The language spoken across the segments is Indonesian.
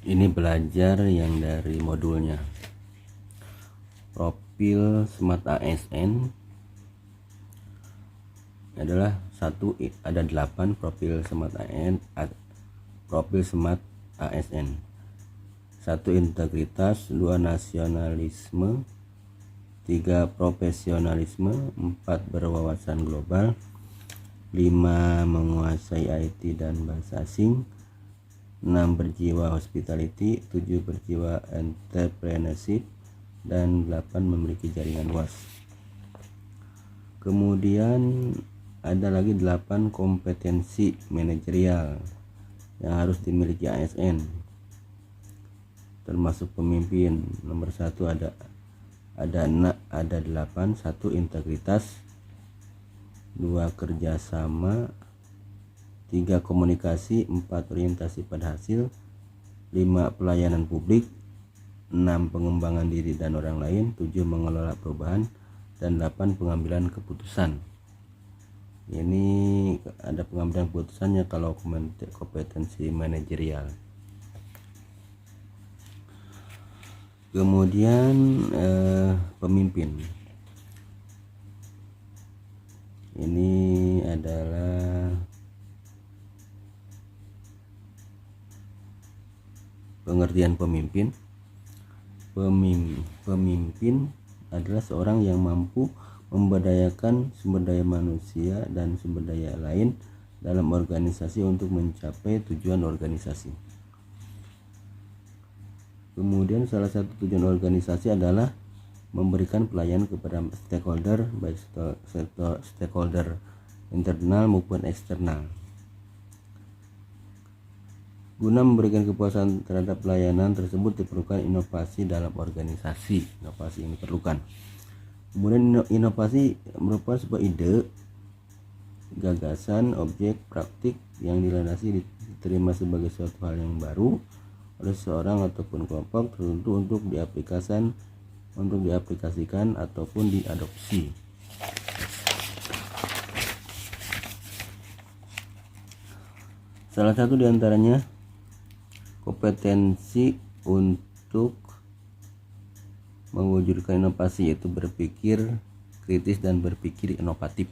Ini belajar yang dari modulnya. Profil Smart ASN adalah ada 8 profil Smart ASN. Profil Smart ASN. 1. Integritas, 2. Nasionalisme, 3. Profesionalisme, 4. Berwawasan global, 5. Menguasai IT dan bahasa asing, 6. Berjiwa hospitality, 7. Berjiwa entrepreneurship, dan 8. Memiliki jaringan luas. Kemudian ada lagi 8 kompetensi manajerial yang harus dimiliki ASN, termasuk pemimpin. Nomor 1 ada 8. 1. Integritas, 2. Kerjasama, 3. Komunikasi, 4. Orientasi pada hasil, 5. Pelayanan publik, 6. Pengembangan diri dan orang lain, 7. Mengelola perubahan, dan 8. Pengambilan keputusan. Ini ada pengambilan keputusannya kalau kompetensi manajerial. Kemudian pemimpin. Ini adalah pengertian pemimpin. Pemimpin adalah seorang yang mampu memberdayakan sumber daya manusia dan sumber daya lain dalam organisasi untuk mencapai tujuan organisasi. Kemudian salah satu tujuan organisasi adalah memberikan pelayanan kepada stakeholder, baik stakeholder internal maupun eksternal. Guna memberikan kepuasan terhadap pelayanan tersebut diperlukan inovasi dalam organisasi. Inovasi yang diperlukan. Kemudian inovasi merupakan sebuah ide, gagasan, objek, praktik yang dilandasi diterima sebagai suatu hal yang baru oleh seorang ataupun kelompok tertentu untuk diaplikasikan ataupun diadopsi. Salah satu diantaranya kompetensi untuk mewujudkan inovasi, yaitu berpikir kritis dan berpikir inovatif.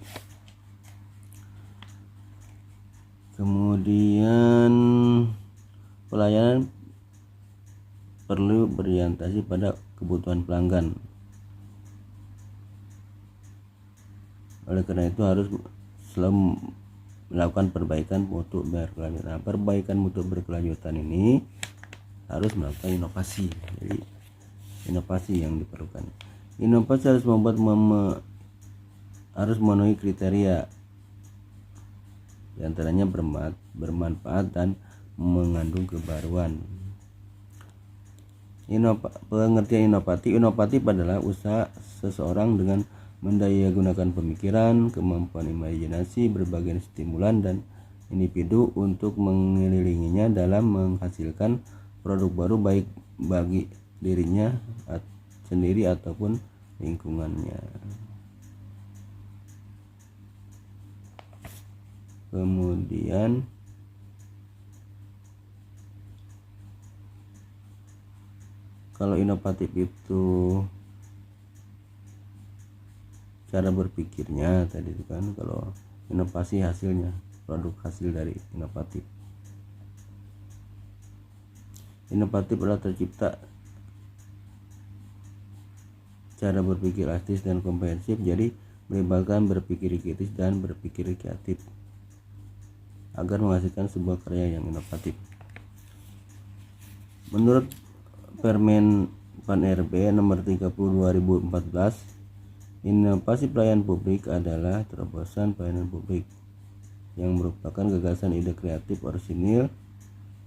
Kemudian pelayanan perlu berorientasi pada kebutuhan pelanggan. Oleh karena itu harus selalu melakukan perbaikan mutu berkelanjutan. Nah, perbaikan mutu berkelanjutan ini harus melakukan inovasi. Jadi inovasi yang diperlukan. Inovasi harus harus memenuhi kriteria, diantaranya bermanfaat dan mengandung kebaruan. Pengertian inovatif adalah usaha seseorang dengan mendayagunakan pemikiran, kemampuan imajinasi, berbagai stimulan dan individu untuk mengelilinginya dalam menghasilkan produk baru baik bagi dirinya sendiri ataupun lingkungannya. Kemudian kalau inovatif itu cara berpikirnya tadi itu kan, kalau inovasi hasilnya, produk hasil dari inovatif. Inovatif adalah tercipta cara berpikir artis dan komprehensif, jadi melibatkan berpikir kritis dan berpikir kreatif agar menghasilkan sebuah karya yang inovatif. Menurut Permen Pan RB nomor 30 2014, inovasi pelayanan publik adalah terobosan pelayanan publik yang merupakan gagasan ide kreatif orisinil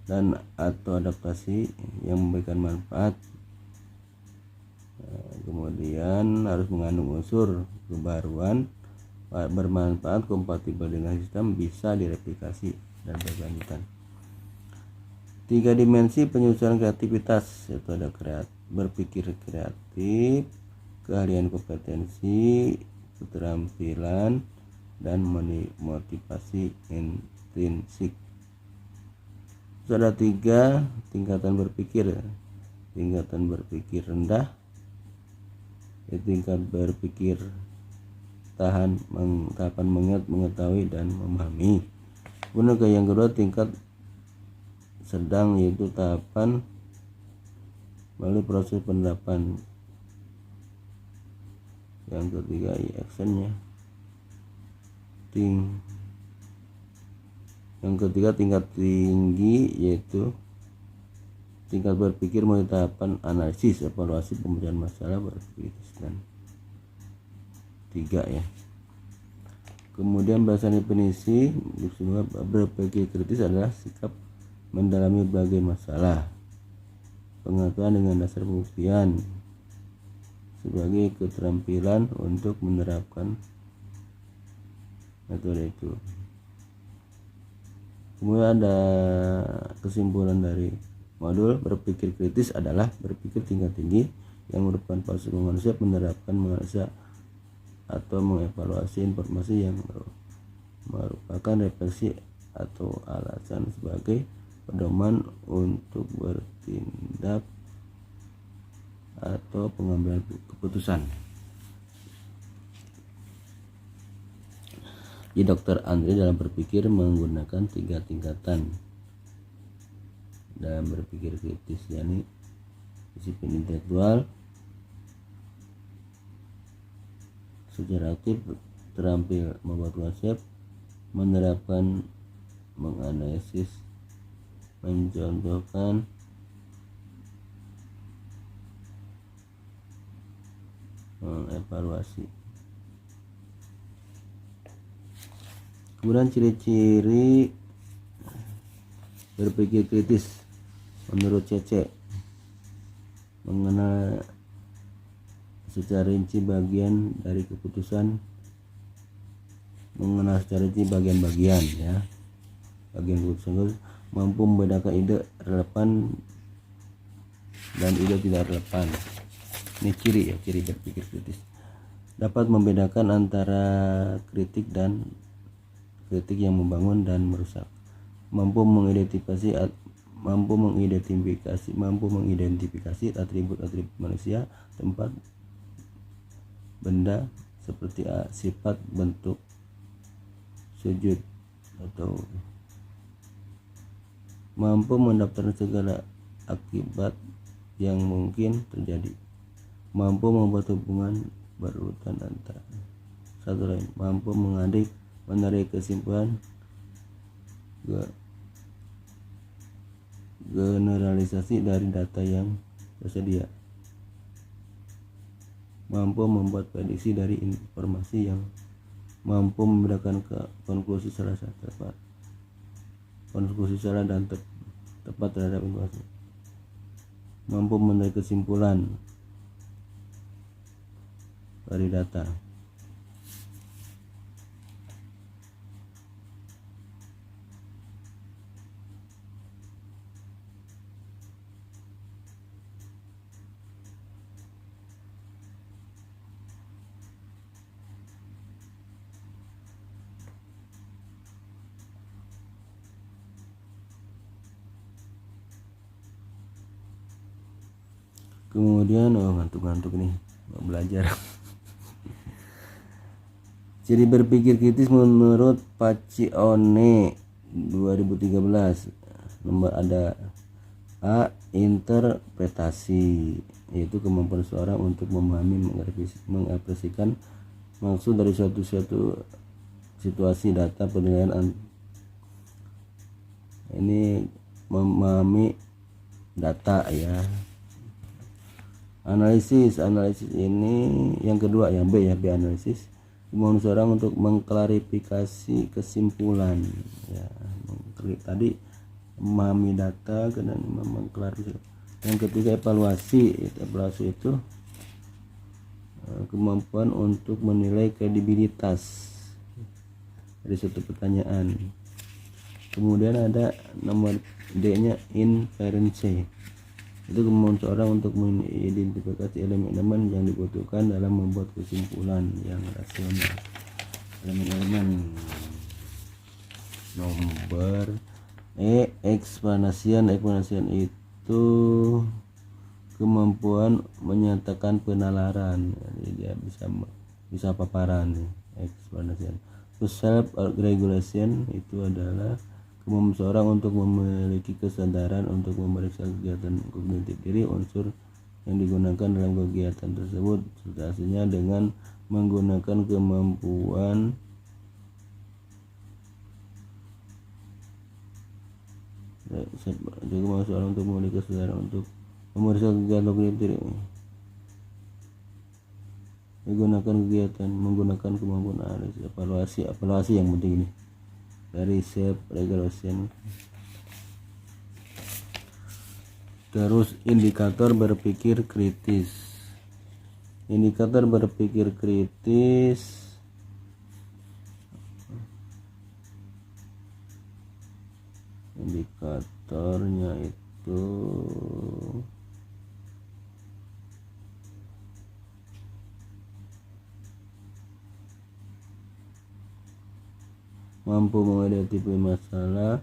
dan atau adaptasi yang memberikan manfaat. Kemudian harus mengandung unsur kebaruan, bermanfaat, kompatibel dengan sistem, bisa direplikasi dan berkelanjutan. 3 dimensi penyusunan kreativitas, yaitu ada berpikir kreatif, keahlian, kompetensi, keterampilan, dan motivasi intrinsik. Terus ada 3 tingkatan berpikir. Tingkatan berpikir rendah, tingkat berpikir tahapan mengingat, mengetahui, dan memahami. Kemudian yang kedua tingkat sedang, yaitu tahapan melalui proses penerapan. Yang ketiga actionnya. Yang ketiga tingkat tinggi, yaitu tingkat berpikir melalui tahapan analisis, evaluasi, pemecahan masalah, berpikir dan 3 ya. Kemudian bahasan definisi. Berpikir kritis adalah sikap mendalami berbagai masalah, pengetahuan dengan dasar pembuktian sebagai keterampilan untuk menerapkan metode itu. Kemudian ada kesimpulan dari modul. Berpikir kritis adalah berpikir tingkat tinggi yang merupakan proses manusia menerapkan, menganalisa atau mengevaluasi informasi yang merupakan refleksi atau alasan sebagai pedoman untuk bertindak atau pengambilan keputusan. Di Dr. Andre dalam berpikir menggunakan 3 tingkatan dalam berpikir kritis, yakni disiplin intelektual, secara aktif, terampil membuat konsep, menerapkan, menganalisis, mencontohkan, mengevaluasi. Kemudian ciri-ciri berpikir kritis menurut Cece: mengenal secara rinci bagian dari keputusan, mengenal secara rinci bagian-bagian ya, bagian keputusan, mampu membedakan ide relevan dan ide tidak relevan. Ini ciri ya, ciri berpikir kritis. Dapat membedakan antara kritik yang membangun dan merusak. Mampu mengidentifikasi atribut-atribut manusia, tempat, benda seperti sifat, bentuk, sujud, atau mampu mendaftarkan segala akibat yang mungkin terjadi. Mampu membuat hubungan berurutan antara satu lain. Mampu menarik kesimpulan, generalisasi dari data yang tersedia. Mampu membuat prediksi dari informasi yang mampu membedakan konklusi salah dan tepat terhadap informasi. Mampu menarik kesimpulan dari data. Kemudian ngantuk nih mau belajar. Jadi berpikir kritis menurut Pacchione 2013. Nomor ada A. Interpretasi, yaitu kemampuan seorang untuk memahami, mengapresiasikan maksud dari suatu situasi, data, penilaian. Ini memahami data ya. Analisis ini yang kedua, yang B ya, B analisis. Kemampuan seorang untuk mengklarifikasi kesimpulan ya. Tadi memahami data dan mengklarifikasi. Yang ketiga evaluasi itu kemampuan untuk menilai kredibilitas dari suatu pertanyaan. Kemudian ada nomor D-nya inferensi. Itu kemampuan seorang untuk mengidentifikasi elemen-elemen yang dibutuhkan dalam membuat kesimpulan yang rasional. Elemen-elemen nomor Eksplanasian itu kemampuan menyatakan penalaran, jadi dia bisa paparan nih, explanation. Terus self regulation itu adalah kemampuan seorang untuk memiliki kesadaran untuk memeriksa kegiatan kognitif diri, unsur yang digunakan dalam kegiatan tersebut serta hasilnya dengan menggunakan kemampuan seorang untuk memiliki kesadaran untuk memeriksa kegiatan kognitif diri, menggunakan kemampuan analisis, evaluasi yang penting ini dari self regulation. Terus indikator berpikir kritis. Indikatornya itu mampu mengidentifikasi masalah,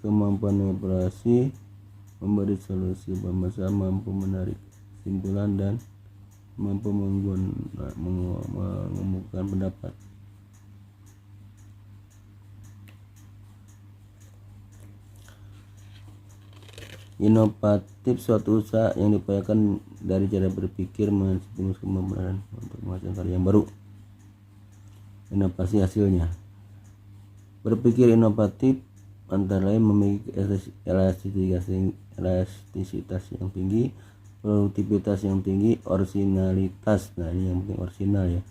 kemampuan mengevaluasi, memberi solusi bermasalah, mampu menarik kesimpulan, dan mampu mengemukakan pendapat. Inovatif, suatu usaha yang diupayakan dari cara berpikir menstimulus kemampuan untuk menghasilkan karya yang baru. Inovasi hasilnya. Berpikir inovatif antara lain memiliki elastisitas yang tinggi, produktivitas yang tinggi, orisinalitas, nah ini yang penting orisinal ya,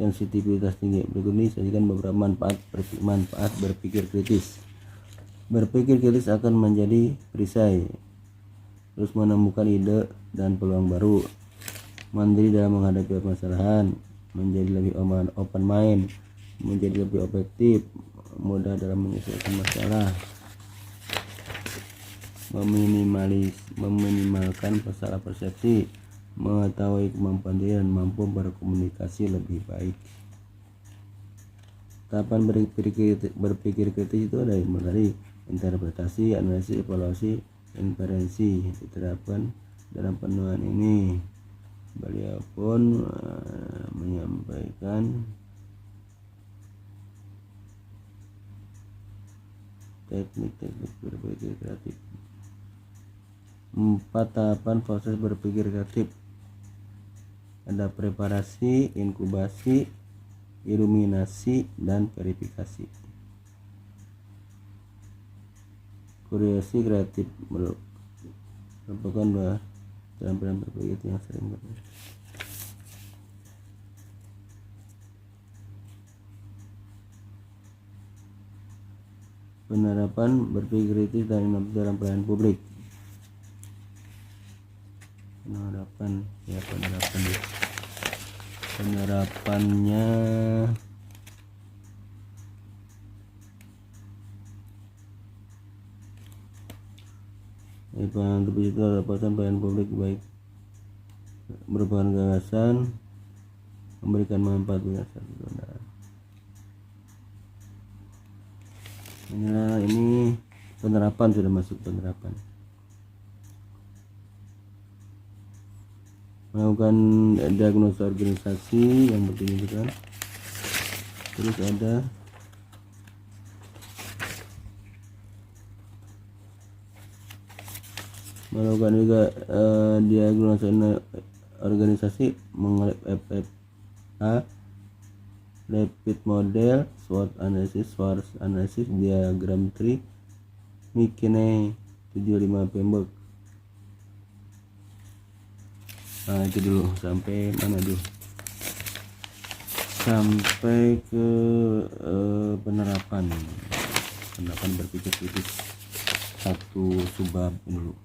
sensitivitas tinggi. Berikut ini sajikan beberapa manfaat berpikir kritis. Berpikir kritis akan menjadi perisai, terus menemukan ide dan peluang baru, mandiri dalam menghadapi permasalahan, menjadi lebih open mind, menjadi lebih objektif, mudah dalam menyelesaikan masalah, meminimalkan salah persepsi, mengetahui kemampuan diri, dan mampu berkomunikasi lebih baik. Tahapan berpikir kritis itu ada dari interpretasi, analisis, evaluasi, inferensi. Diterapkan dalam penuan ini. Beliau pun menyampaikan teknik-teknik berpikir kreatif. 4 tahapan proses berpikir kreatif. Ada preparasi, inkubasi, iluminasi, dan verifikasi. Kuriosity kreatif merupakan dalam berpikir yang sering berbeda. Penerapan berpikir kritis dan inovatif dalam pelayanan publik. Penerapannya untuk itu pendapatan pelayanan publik baik merupakan gagasan memberikan manfaat bagi masyarakat. Ini penerapan, sudah masuk penerapan. Melakukan diagnosa organisasi yang penting itu kan. Terus ada melakukan juga diagnosa organisasi mengenai FFA, rapid model, SWOT analysis, diagram tree, McKinsey 75 Pembroke. Nah itu dulu, sampai mana dulu? Sampai ke penerapan berpikir kritis, satu subbab dulu.